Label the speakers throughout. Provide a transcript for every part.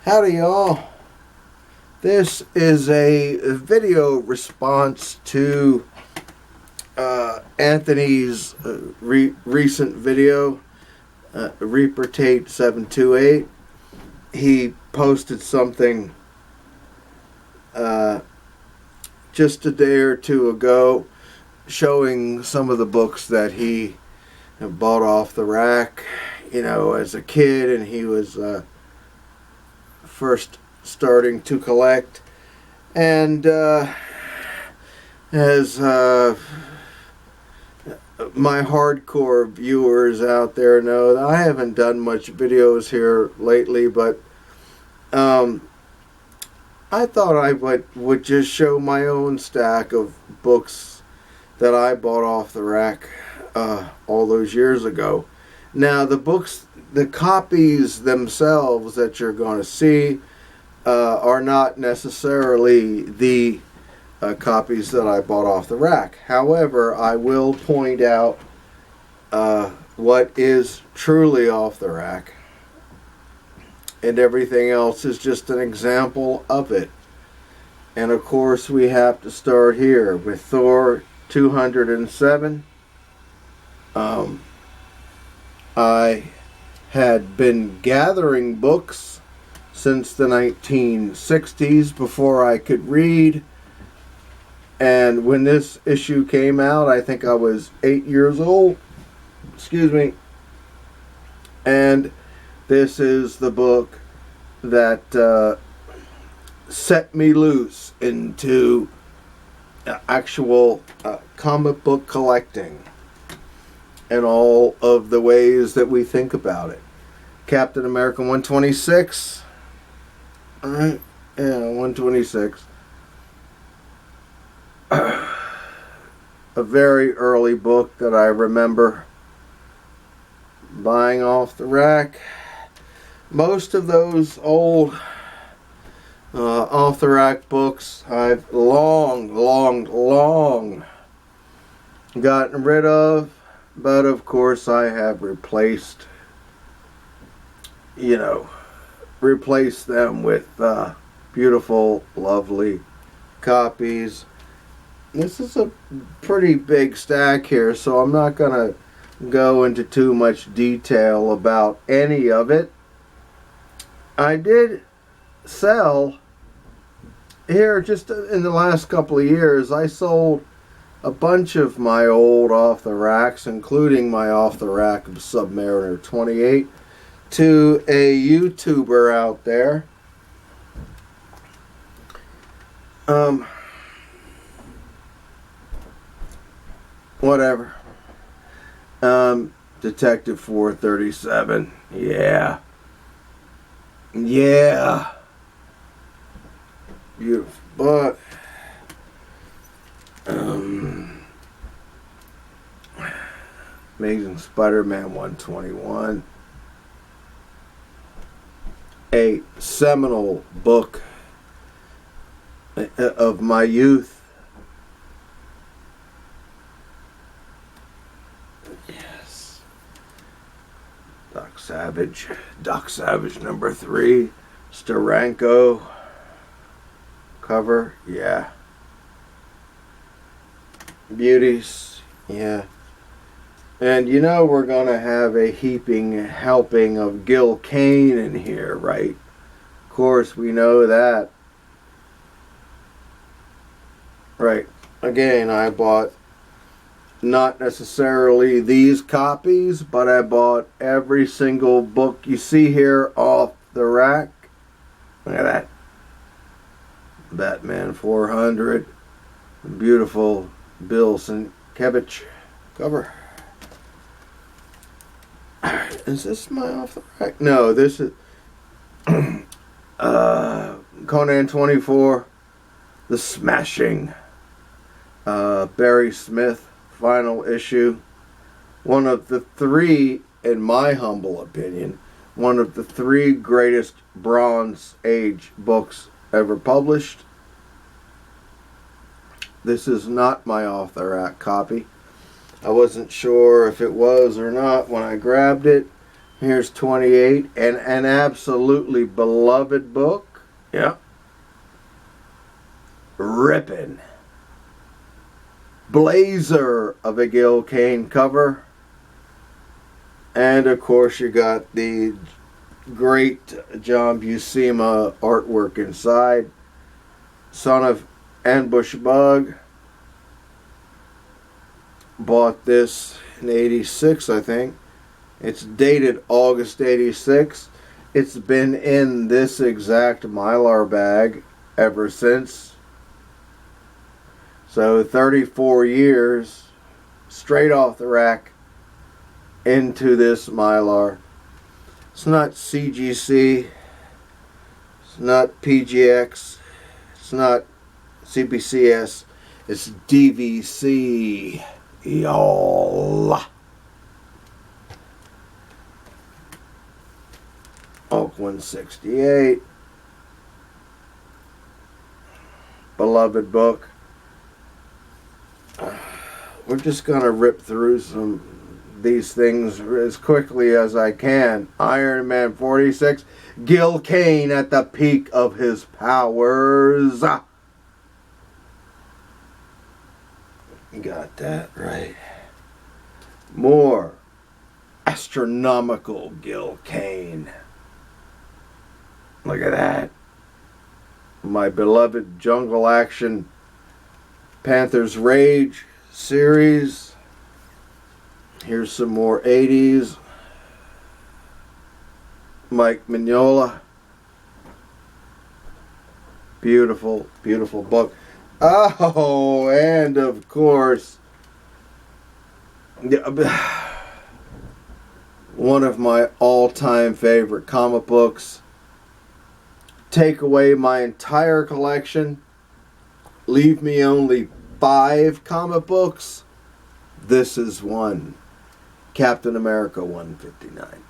Speaker 1: Howdy y'all. This is a video response to Anthony's recent video, Reapertate 728. He posted something just a day or two ago showing some of the books that he bought off the rack, as a kid, and he was first starting to collect. And as my hardcore viewers out there know, that I haven't done much videos here lately, but I thought I would just show my own stack of books that I bought off the rack all those years ago. Now, the books, the copies themselves that you're going to see are not necessarily the copies that I bought off the rack. However, I will point out what is truly off the rack, and everything else is just an example of it. And of course, we have to start here with Thor 207. I had been gathering books since the 1960s before I could read, and when this issue came out, I think I was 8 years old. Excuse me. And this is the book that set me loose into actual comic book collecting and all of the ways that we think about it. Captain America 126. Alright, yeah, 126. A very early book that I remember buying off the rack. Most of those old off the rack books I've long gotten rid of, but of course I have replaced them with beautiful, lovely copies. This is a pretty big stack here, so I'm not gonna go into too much detail about any of it. I did sell here just in the last couple of years. I sold a bunch of my old off the racks, including my off the rack of Submariner 28, to a YouTuber out there. Whatever. Detective 437. Yeah. Beautiful. But Amazing Spider-Man 121. A seminal book of my youth. Yes. Doc Savage number 3. Steranko cover. Yeah. Beauties. Yeah. And we're going to have a heaping helping of Gil Kane in here, right? Of course, we know that. Right. Again, I bought not necessarily these copies, but I bought every single book you see here off the rack. Look at that. Batman 400. Beautiful Bill Sienkiewicz cover. Is this my off the rack? No, this is Conan 24, The Smashing. Barry Smith, final issue. One of the three, in my humble opinion, one of the three greatest Bronze Age books ever published. This is not my off the rack copy. I wasn't sure if it was or not when I grabbed it, Here's 28, and an absolutely beloved book. Yep. Rippin'. Blazer of a Gil Kane cover. And of course you got the great John Buscema artwork inside. Son of Ambush Bug. Bought this in 86, I think. It's dated August 86. It's been in this exact Mylar bag ever since. So 34 years straight off the rack into this Mylar. It's not CGC. It's not PGX. It's not CBCS. It's DVC. Y'all. Oakland 68. Beloved book. We're just going to rip through these things as quickly as I can. Iron Man 46. Gil Kane at the peak of his powers. Got that right. More astronomical Gil Kane. Look at that. My beloved Jungle Action Panther's Rage series. Here's some more 80s. Mike Mignola. Beautiful, beautiful book. Oh, and of course, one of my all-time favorite comic books. Take away my entire collection. Leave me only 5 comic books. This is one. Captain America 159.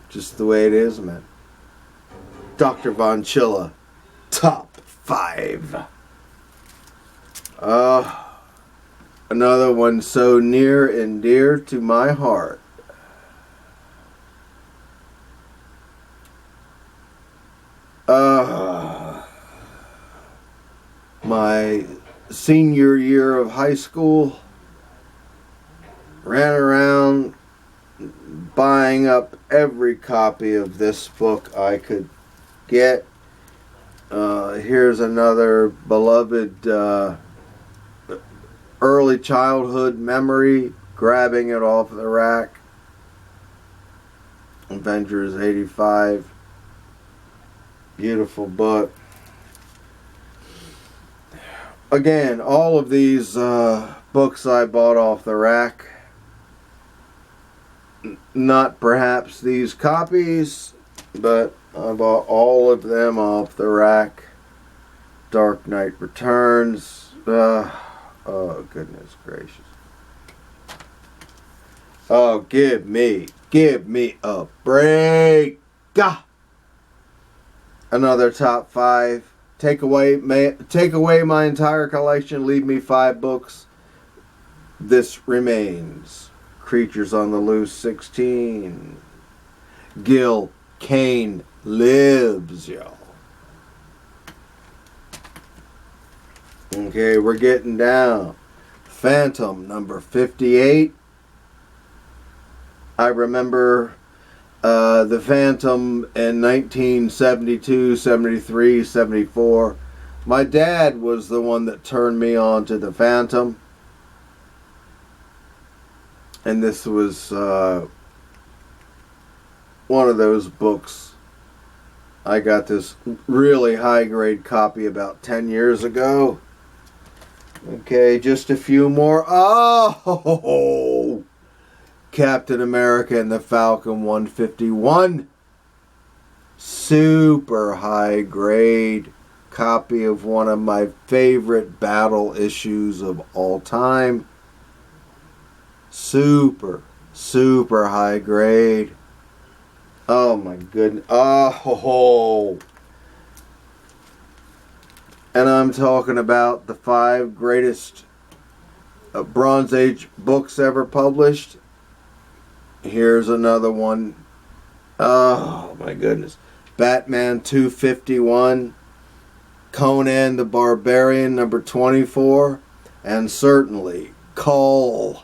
Speaker 1: Just the way it is, man. Dr. Von Chilla. Top 5. Another one so near and dear to my heart. My senior year of high school, ran around buying up every copy of this book I could get. Here's another beloved early childhood memory, grabbing it off the rack. Avengers 85. Beautiful book. Again, all of these books I bought off the rack. Not perhaps these copies, but I bought all of them off the rack. Dark Knight Returns. Oh, goodness gracious. Oh, give me a break. Another top 5. Take away my entire collection. Leave me 5 books. This remains. Creatures on the Loose 16. Gil Kane lives, y'all. Okay, we're getting down. Phantom number 58. I remember the Phantom in 1972, 73, 74. My dad was the one that turned me on to the Phantom. And this was one of those books. I got this really high grade copy about 10 years ago. Okay, just a few more. Oh! Captain America and the Falcon 151. Super high grade copy of one of my favorite battle issues of all time. Super high grade. Oh my goodness. Oh. And I'm talking about the 5 greatest Bronze Age books ever published. Here's another one. Oh my goodness. Batman 251, Conan the Barbarian number 24, and certainly Kull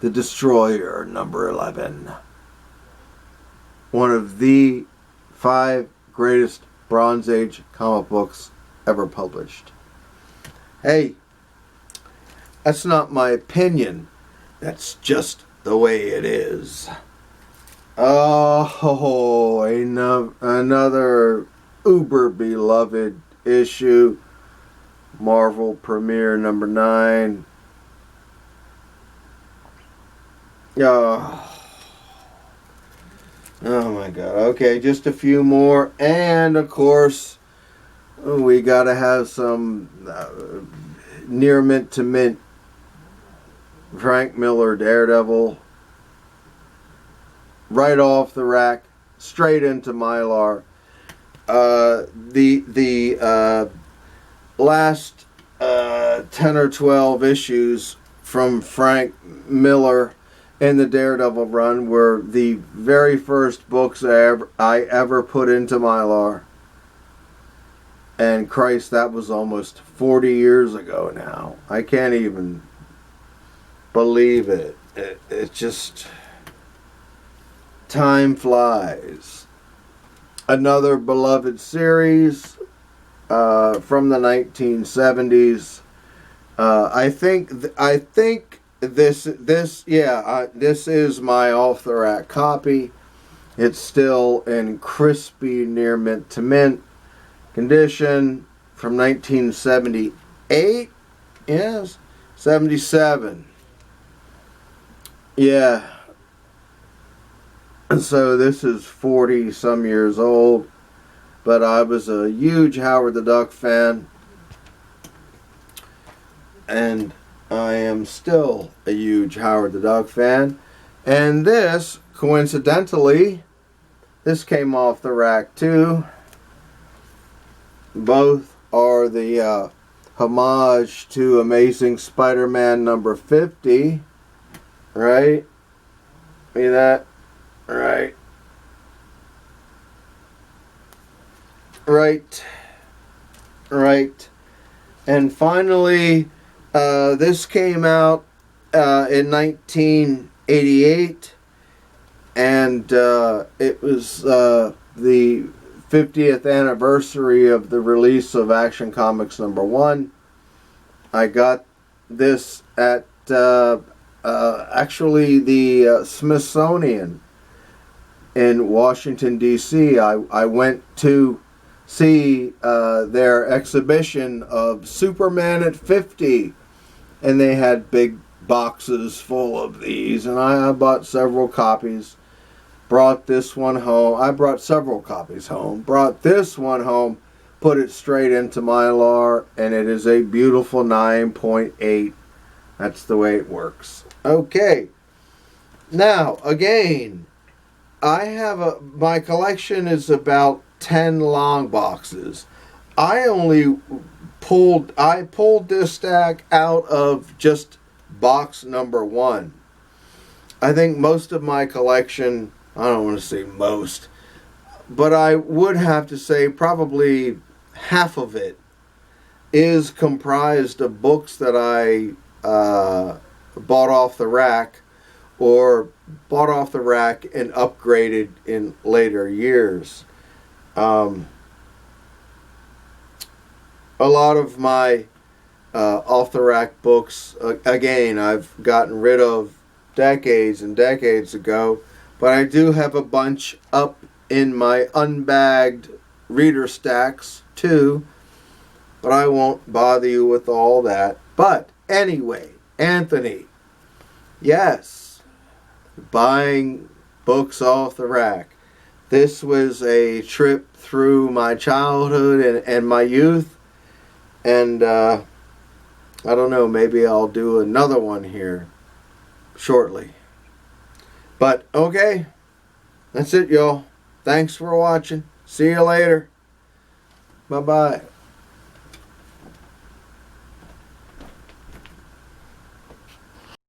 Speaker 1: the Destroyer number 11. One of the 5 greatest Bronze Age comic books ever published. Hey, that's not my opinion. That's just the way it is. Oh, another uber beloved issue. Marvel Premiere number 9. Oh my god. Okay, just a few more. And of course, we gotta have some near mint to mint Frank Miller Daredevil. Right off the rack, straight into Mylar. The last 10 or 12 issues from Frank Miller in the Daredevil run were the very first books I ever put into Mylar. And Christ, that was almost 40 years ago now. I can't even believe it. It just... Time flies. Another beloved series from the 1970s. I think this is my off the rack copy. It's still in crispy near mint to mint condition from 1978. Yes, 77. Yeah. So this is 40 some years old, but I was a huge Howard the Duck fan, and I am still a huge Howard the Duck fan. And this, coincidentally, this came off the rack too. Both are the homage to Amazing Spider-Man number 50, right? See that? Right. And finally, this came out in 1988, and it was the 50th anniversary of the release of Action Comics number 1. I got this at actually the Smithsonian in Washington, D.C. I went to see their exhibition of Superman at 50, and they had big boxes full of these, and I bought several copies. Brought this one home. I brought several copies home. Brought this one home, put it straight into Mylar, and it is a beautiful 9.8. That's the way it works. Okay. Now, again, I have my collection is about 10 long boxes. I pulled this stack out of just box number 1. I think most of my collection, I don't want to say most, but I would have to say probably half of it is comprised of books that I bought off the rack, or bought off the rack and upgraded in later years. A lot of my off the rack books, again, I've gotten rid of decades and decades ago, but I do have a bunch up in my unbagged reader stacks too, but I won't bother you with all that. But anyway, Anthony, yes, buying books off the rack. This was a trip through my childhood and my youth, and I don't know, maybe I'll do another one here shortly. But okay, that's it, y'all. Thanks for watching. See you later. Bye-bye.